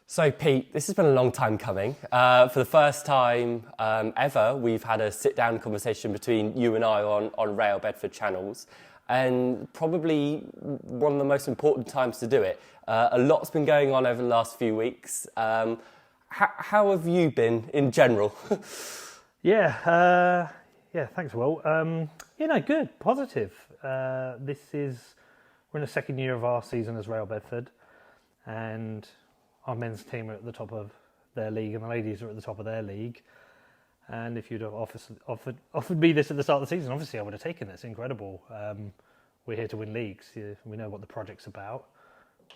So Pete, this has been a long time coming. For the first time ever, we've had a sit-down conversation between you and I on Rail Bedford channels, and probably one of the most important times to do it. A lot's been going on over the last few weeks. How have you been in general? Yeah, thanks, Will. Good, positive. We're in the second year of our season as Rail Bedford, and our men's team are at the top of their league and the ladies are at the top of their league. And if you'd have offered me this at the start of the season, obviously I would have taken this. Incredible. We're here to win leagues. We know what the project's about.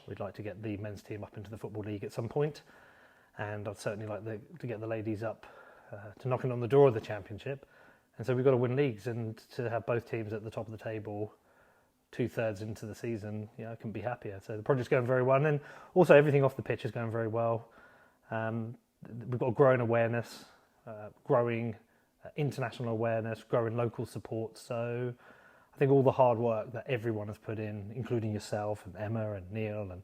We'd like to get the men's team up into the Football League at some point. And I'd certainly like to get the ladies up to knocking on the door of the Championship. And so we've got to win leagues, and to have both teams at the top of the table 2/3 into the season, I couldn't be happier. So the project's going very well, and also everything off the pitch is going very well. We've got a growing awareness, growing international awareness, growing local support. So I think all the hard work that everyone has put in, including yourself and Emma and Neil and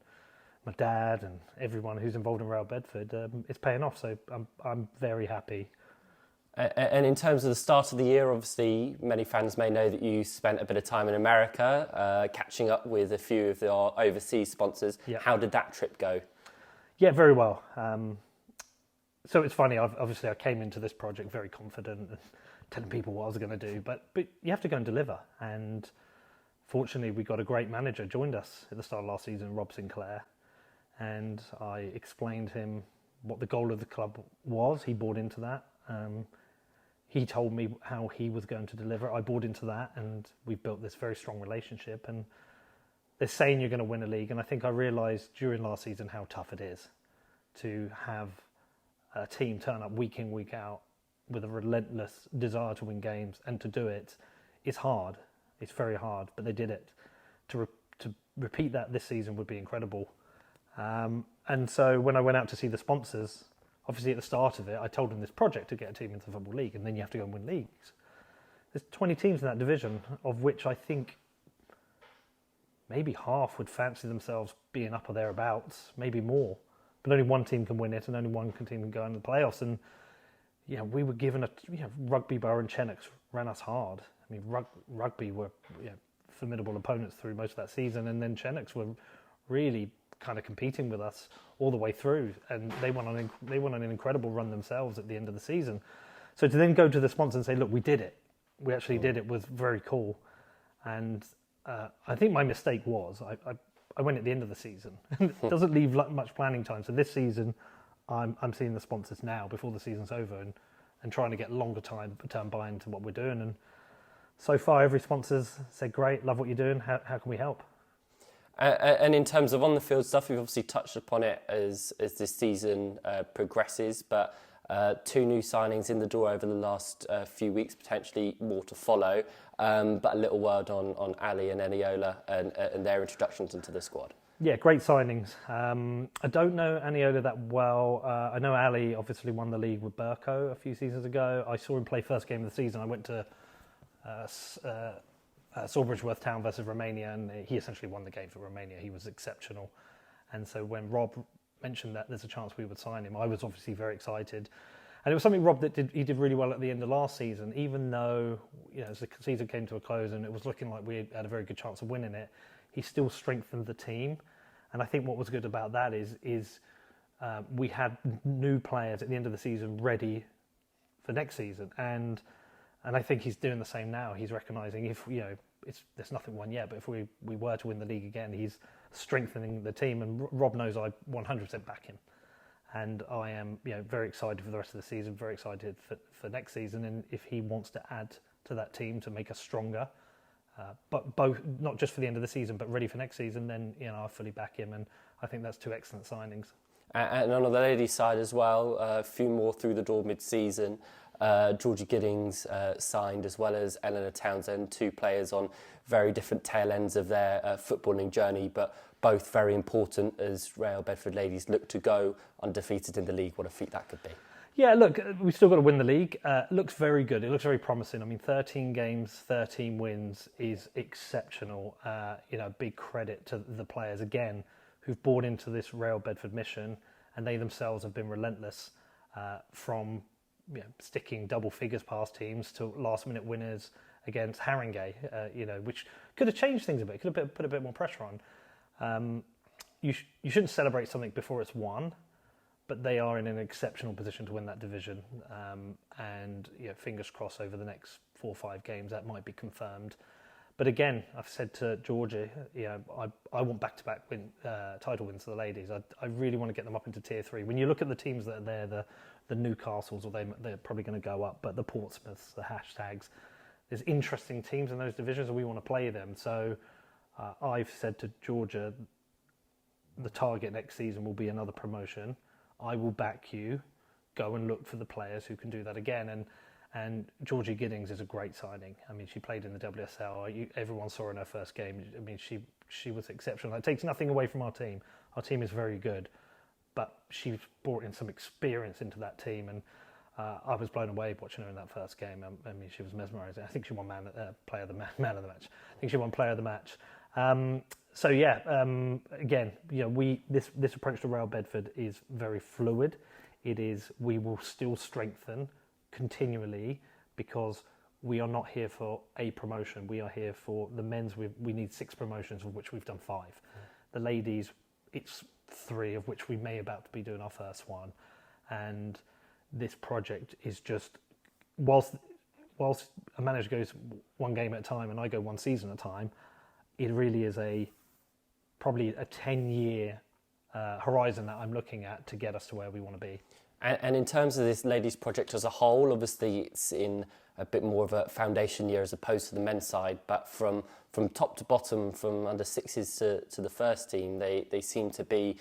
my dad and everyone who's involved in Rail Bedford, it's paying off. So I'm very happy. And in terms of the start of the year, obviously many fans may know that you spent a bit of time in America, catching up with a few of our overseas sponsors. Yep. How did that trip go? Yeah, very well. So it's funny, I came into this project very confident and telling people what I was going to do, but you have to go and deliver. And fortunately, we got a great manager, joined us at the start of last season, Rob Sinclair, and I explained to him what the goal of the club was. He bought into that. He told me how he was going to deliver. I bought into that, and we've built this very strong relationship. And they're saying you're going to win a league, and I think I realised during last season how tough it is to have a team turn up week in, week out with a relentless desire to win games, and to do it is hard. It's very hard, but they did it. To repeat that this season would be incredible. And so when I went out to see the sponsors, obviously at the start of it, I told them this project to get a team into the Football League, and then you have to go and win leagues. There's 20 teams in that division, of which I think maybe half would fancy themselves being up or thereabouts, maybe more. But only one team can win it, and only one team can go into the playoffs. And we were given Rugby, Borough and Chennox ran us hard. I mean, Rugby were formidable opponents through most of that season, and then Chennox were really kind of competing with us all the way through, and they went on an incredible run themselves at the end of the season. So to then go to the sponsor and say, look, we did it, we actually did it, was very cool. And I think my mistake was I went at the end of the season. It doesn't leave much planning time. So this season I'm seeing the sponsors now before the season's over, and trying to get longer term buy-in to what we're doing. And so far every sponsor's said, great, love what you're doing, how can we help? And in terms of on-the-field stuff, we've obviously touched upon it as this season progresses, but 2 new signings in the door over the last few weeks, potentially more to follow. But a little word on Ali and Eniola and their introductions into the squad. Yeah, great signings. I don't know Eniola that well. I know Ali obviously won the league with Burko a few seasons ago. I saw him play first game of the season. I went to Sawbridgeworth Town versus Romania, and he essentially won the game for Romania. He was exceptional. And so when Rob mentioned that there's a chance we would sign him, I was obviously very excited. And it was something Rob he did really well at the end of last season, even though as the season came to a close and it was looking like we had a very good chance of winning it, he still strengthened the team. And I think what was good about that is we had new players at the end of the season ready for next season. And I think he's doing the same now. He's recognising if there's nothing won yet, but if we were to win the league again, he's strengthening the team. And Rob knows I 100% back him, and I am very excited for the rest of the season. Very excited for next season, and if he wants to add to that team to make us stronger, but both not just for the end of the season, but ready for next season, then I fully back him, and I think that's 2 excellent signings. And on the ladies' side as well, a few more through the door mid-season. Georgie Giddings signed, as well as Eleanor Townsend, 2 players on very different tail ends of their footballing journey, but both very important as Rail Bedford ladies look to go undefeated in the league. What a feat that could be. Yeah, look, we've still got to win the league. It looks very good. It looks very promising. I mean, 13 games, 13 wins is exceptional. Big credit to the players, again, who've bought into this Rail Bedford mission and they themselves have been relentless from sticking double figures past teams to last-minute winners against Haringey, which could have changed things a bit, could have put a bit more pressure on. You shouldn't celebrate something before it's won, but they are in an exceptional position to win that division. And fingers crossed over the next 4 or 5 games that might be confirmed. But again, I've said to Georgia, I want back-to-back title wins for the ladies. I really want to get them up into Tier 3. When you look at the teams that are there, the Newcastles, or they're probably going to go up, but the Portsmouths, the Hashtags, there's interesting teams in those divisions and we want to play them. So I've said to Georgia, the target next season will be another promotion. I will back you. Go and look for the players who can do that again. And Georgie Giddings is a great signing. I mean, she played in the WSL. Everyone saw her in her first game. I mean, she was exceptional. It takes nothing away from our team. Our team is very good, but she's brought in some experience into that team. And I was blown away watching her in that first game. I mean, she was mesmerising. I think she won man of the match. I think she won player of the match. Again, this approach to Real Bedford is very fluid. We will still strengthen continually because we are not here for a promotion. We are here for the men's. We need 6 promotions, of which we've done 5. The ladies, it's 3, of which we may about to be doing our first one. And this project is just, whilst a manager goes 1 game at a time and I go 1 season at a time, it really is probably a 10-year horizon that I'm looking at to get us to where we want to be. And in terms of this ladies project as a whole, obviously it's in a bit more of a foundation year as opposed to the men's side, but from top to bottom, from under 6s to the first team, they seem to be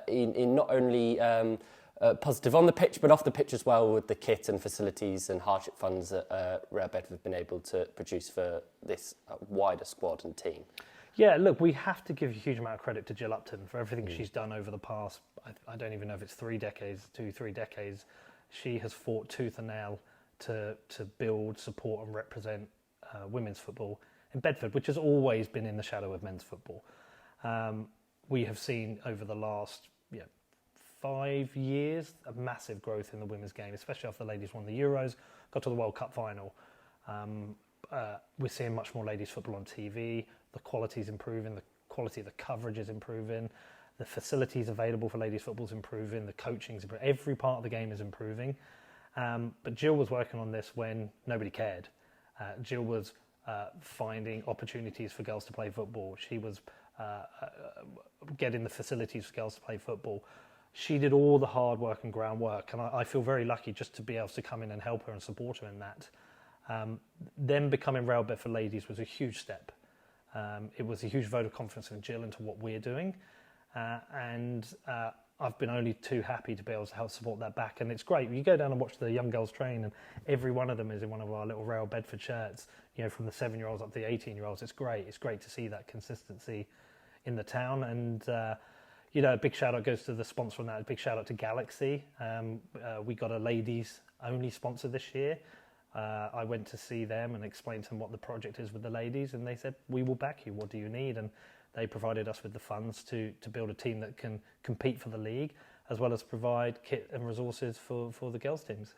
in not only positive on the pitch, but off the pitch as well, with the kit and facilities and hardship funds that Real Bedford have been able to produce for this wider squad and team. Yeah, look, we have to give a huge amount of credit to Jill Upton for everything she's done over the past, I don't even know if it's 3 decades, 3 decades. She has fought tooth and nail to build, support and represent women's football in Bedford, which has always been in the shadow of men's football. We have seen over the last 5 years a massive growth in the women's game, especially after the ladies won the Euros, got to the World Cup final. We're seeing much more ladies football on TV. The quality is improving. The quality of the coverage is improving. The facilities available for ladies football is improving. The coaching is improving. Every part of the game is improving. But Jill was working on this when nobody cared. Jill was finding opportunities for girls to play football. She was getting the facilities for girls to play football. She did all the hard work and groundwork, and I feel very lucky just to be able to come in and help her and support her in that. Them becoming Real Bedford Ladies was a huge step. It was a huge vote of confidence in Jill into what we're doing, and I've been only too happy to be able to help support that back. And it's great. You go down and watch the young girls train, and every one of them is in one of our little Real Bedford shirts. From the 7-year-olds up to the 18-year-olds. It's great. It's great to see that consistency in the town. And a big shout out goes to the sponsor on that. A big shout out to Galaxy. We got a ladies only sponsor this year. I went to see them and explained to them what the project is with the ladies, and they said, we will back you. What do you need? And they provided us with the funds to build a team that can compete for the league, as well as provide kit and resources for the girls' teams.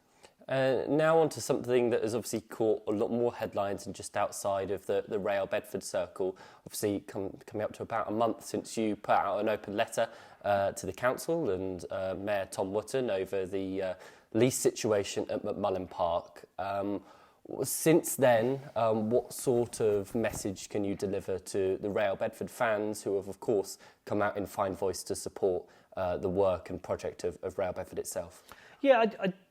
Now on to something that has obviously caught a lot more headlines and just outside of the Real Bedford circle. Obviously coming up to about a month since you put out an open letter to the council and Mayor Tom Wootton over the lease situation at McMullen Park. Since then, what sort of message can you deliver to the Real Bedford fans who have, of course, come out in fine voice to support the work and project of Real Bedford itself? Yeah,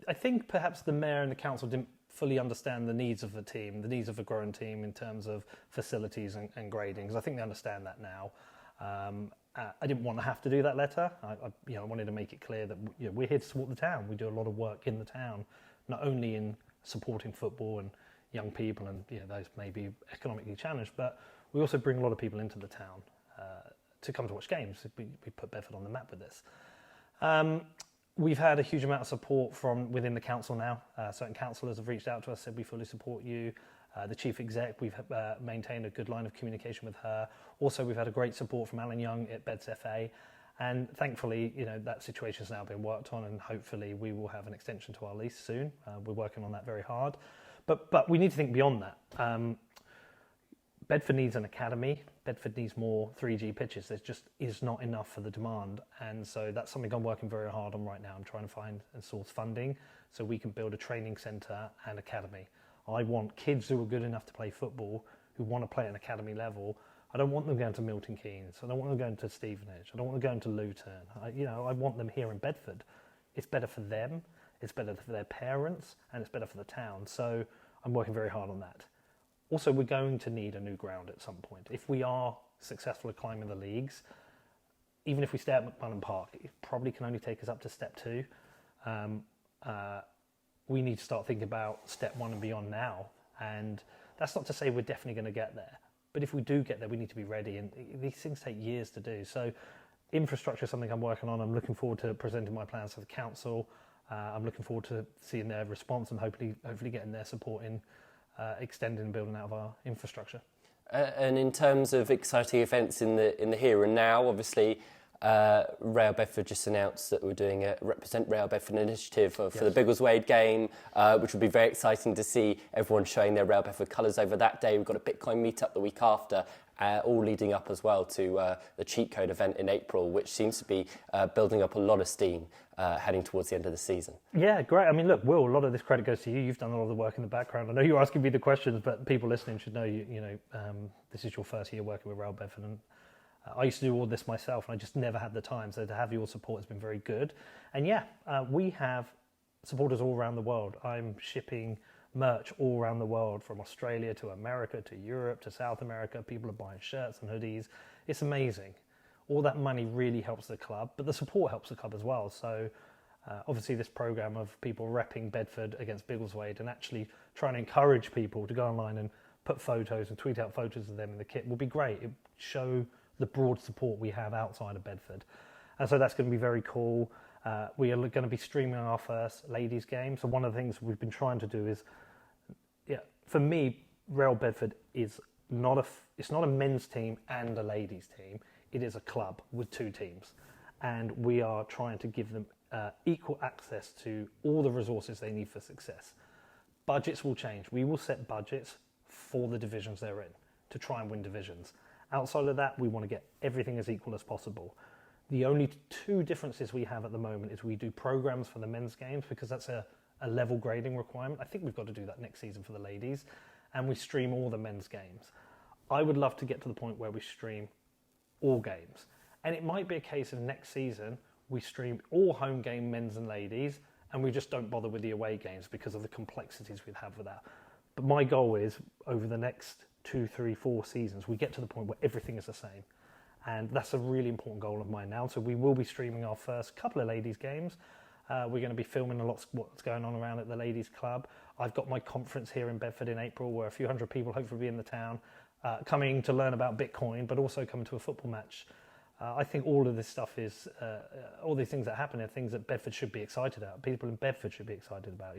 I think perhaps the mayor and the council didn't fully understand the needs of the team, the needs of a growing team in terms of facilities and grading, because I think they understand that now. I didn't want to have to do that letter. I wanted to make it clear that we're here to support the town. We do a lot of work in the town, not only in supporting football and young people, and those may be economically challenged, but we also bring a lot of people into the town to come to watch games. We put Bedford on the map with this. We've had a huge amount of support from within the council now. Certain councillors have reached out to us, said we fully support you. The chief exec, we've maintained a good line of communication with her. Also, we've had a great support from Alan Young at Beds FA. And thankfully, that situation's now been worked on, and hopefully we will have an extension to our lease soon. We're working on that very hard. But we need to think beyond that. Bedford needs an academy. Bedford needs more 3G pitches. There just is not enough for the demand. And so that's something I'm working very hard on right now. I'm trying to find and source funding so we can build a training centre and academy. I want kids who are good enough to play football, who want to play at an academy level. I don't want them going to Milton Keynes. I don't want them going to Stevenage. I don't want them going to Luton. I want them here in Bedford. It's better for them, it's better for their parents, and it's better for the town. So I'm working very hard on that. Also, we're going to need a new ground at some point. If we are successful at climbing the leagues, even if we stay at McMullen Park, it probably can only take us up to step 2. We need to start thinking about step 1 and beyond now. And that's not to say we're definitely going to get there. But if we do get there, we need to be ready. And these things take years to do. So infrastructure is something I'm working on. I'm looking forward to presenting my plans to the council. I'm looking forward to seeing their response and hopefully getting their support in extending and building out of our infrastructure. And in terms of exciting events in the here and now, obviously, Rail Bedford just announced that we're doing a Represent Rail Bedford initiative for the Biggleswade game, which will be very exciting to see everyone showing their Rail Bedford colours over that day. We've got a Bitcoin meetup the week after, all leading up as well to the cheat code event in April, which seems to be building up a lot of steam heading towards the end of the season. Yeah, great. I mean, look, Will, a lot of this credit goes to you. You've done a lot of the work in the background. I know you're asking me the questions, but people listening should know this is your first year working with Rail Bedford, and I used to do all this myself, and I just never had the time. So to have your support has been very good. And we have supporters all around the world. I'm shipping merch all around the world, from Australia to America to Europe to South America. People are buying shirts and hoodies. It's amazing. All that money really helps the club, but the support helps the club as well. So obviously this program of people repping Bedford against Biggleswade and actually trying to encourage people to go online and put photos and tweet out photos of them in the kit will be great. It will show the broad support we have outside of Bedford. And so that's going to be very cool. We are going to be streaming our first ladies game. So one of the things we've been trying to do is, for me, Rail Bedford is not a men's team and a ladies team. It is a club with 2 teams. And we are trying to give them equal access to all the resources they need for success. Budgets will change. We will set budgets for the divisions they're in to try and win divisions. Outside of that, we want to get everything as equal as possible. The only 2 differences we have at the moment is we do programs for the men's games because that's a level grading requirement. I think we've got to do that next season for the ladies, and we stream all the men's games. I would love to get to the point where we stream all games, and it might be a case of next season we stream all home game men's and ladies, and we just don't bother with the away games because of the complexities we'd have with that. But my goal is over the next 2, 3, 4 seasons, we get to the point where everything is the same. And that's a really important goal of mine now. So we will be streaming our first couple of ladies' games. We're going to be filming a lot of what's going on around at the ladies' club. I've got my conference here in Bedford in April where a few hundred people hopefully will be in the town coming to learn about Bitcoin, but also coming to a football match. I think all of this stuff is, all these things that happen are things that Bedford should be excited about. People in Bedford should be excited about.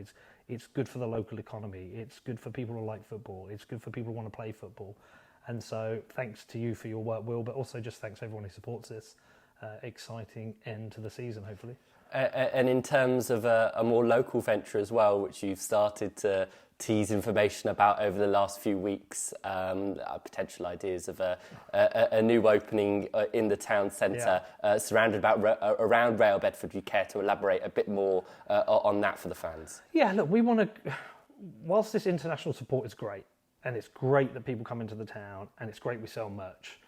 It's good for the local economy. It's good for people who like football. It's good for people who want to play football. And so thanks to you for your work, Will, but also just thanks to everyone who supports this exciting end to the season, hopefully. And in terms of a more local venture as well, which you've started to tease information about over the last few weeks, potential ideas of a new opening in the town centre, surrounded around Rail Bedford. You care to elaborate a bit more on that for the fans? Yeah, look, we want to, whilst this international support is great, and it's great that people come into the town, and it's great we sell merch,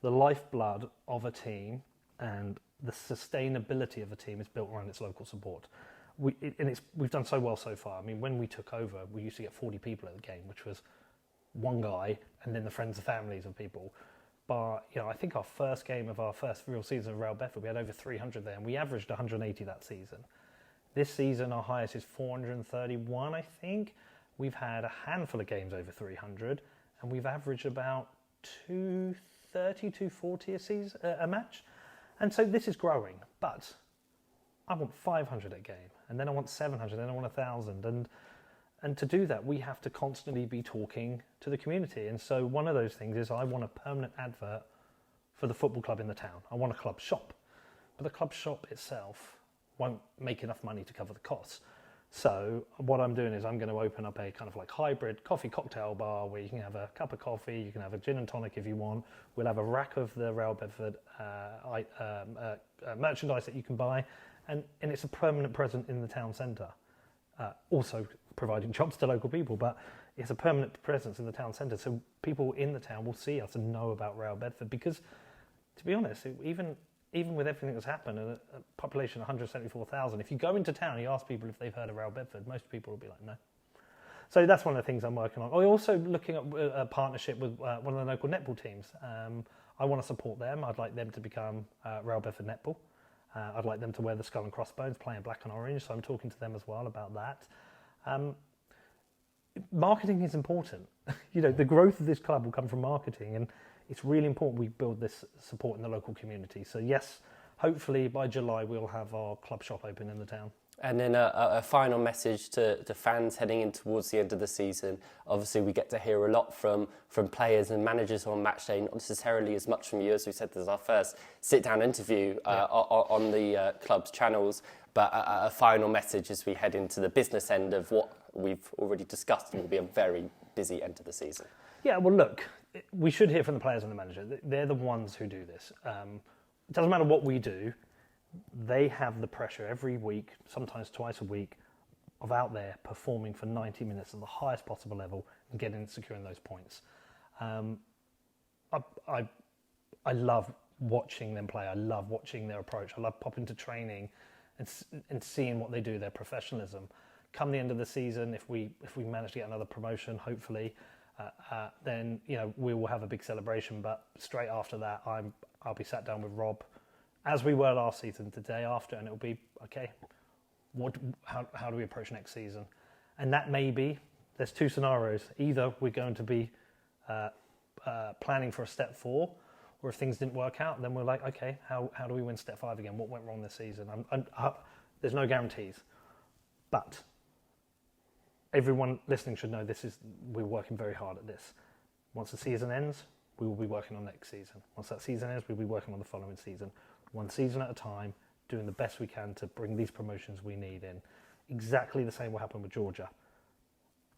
the lifeblood of a team and the sustainability of a team is built around its local support. We've done so well so far. I mean, when we took over, we used to get 40 people at the game, which was one guy and then the friends and families of people. But I think our first game of our first real season of Rail Bedford, we had over 300 there, and we averaged 180 that season. This season, our highest is 431, I think. We've had a handful of games over 300, and we've averaged about 230, 240 a match. And so this is growing, but I want 500 a game, and then I want 700, then I want 1,000. And to do that, we have to constantly be talking to the community. And so one of those things is I want a permanent advert for the football club in the town. I want a club shop. but the club shop itself won't make enough money to cover the costs. So what I'm doing is I'm going to open up a kind of like hybrid coffee cocktail bar where you can have a cup of coffee, you can have a gin and tonic if you want. We'll have a rack of the Real Bedford merchandise that you can buy, and it's a permanent presence in the town centre. Also providing jobs to local people, but it's a permanent presence in the town centre. So people in the town will see us and know about Real Bedford because, to be honest, even with everything that's happened, a population of 174,000, if you go into town and you ask people if they've heard of Real Bedford, most people will be like, no. So that's one of the things I'm working on. I'm also looking at a partnership with one of the local netball teams. I want to support them. I'd like them to become Real Bedford Netball. I'd like them to wear the skull and crossbones, play in black and orange, so I'm talking to them as well about that. Marketing is important. The growth of this club will come from marketing, and it's really important we build this support in the local community. So yes, hopefully by July we'll have our club shop open in the town. And then a final message to fans heading in towards the end of the season. Obviously, we get to hear a lot from players and managers on match day, not necessarily as much from you. As we said, this is our first sit-down interview on the club's channels. But a final message as we head into the business end of what we've already discussed. It will be a very busy end of the season. Yeah, well, look, we should hear from the players and the manager. They're the ones who do this. It doesn't matter what we do. They have the pressure every week, sometimes twice a week, of out there performing for 90 minutes at the highest possible level and securing those points. I love watching them play. I love watching their approach. I love popping to training and seeing what they do, their professionalism. Come the end of the season, if we manage to get another promotion, hopefully, then we will have a big celebration. But straight after that, I'll be sat down with Rob, as we were last season, the day after, and it'll be, okay, how do we approach next season? And that may be, there's two scenarios. Either we're going to be planning for a step 4, or if things didn't work out, then we're like, okay, how do we win step 5 again? What went wrong this season? There's no guarantees. But everyone listening should know we're working very hard at this. Once the season ends, we will be working on next season. Once that season ends, we'll be working on the following season. One season at a time, doing the best we can to bring these promotions we need in. Exactly the same will happen with Georgia.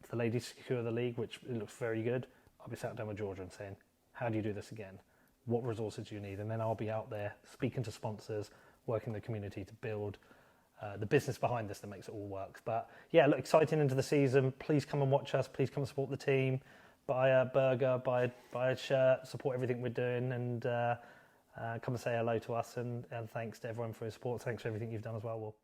If the ladies secure the league, which it looks very good, I'll be sat down with Georgia and saying, how do you do this again? What resources do you need? And then I'll be out there speaking to sponsors, working the community to build the business behind this that makes it all work. But yeah, look, exciting into the season. Please come and watch us. Please come and support the team. Buy a burger, buy a shirt, support everything we're doing, and come and say hello to us. And thanks to everyone for your support. Thanks for everything you've done as well, Will.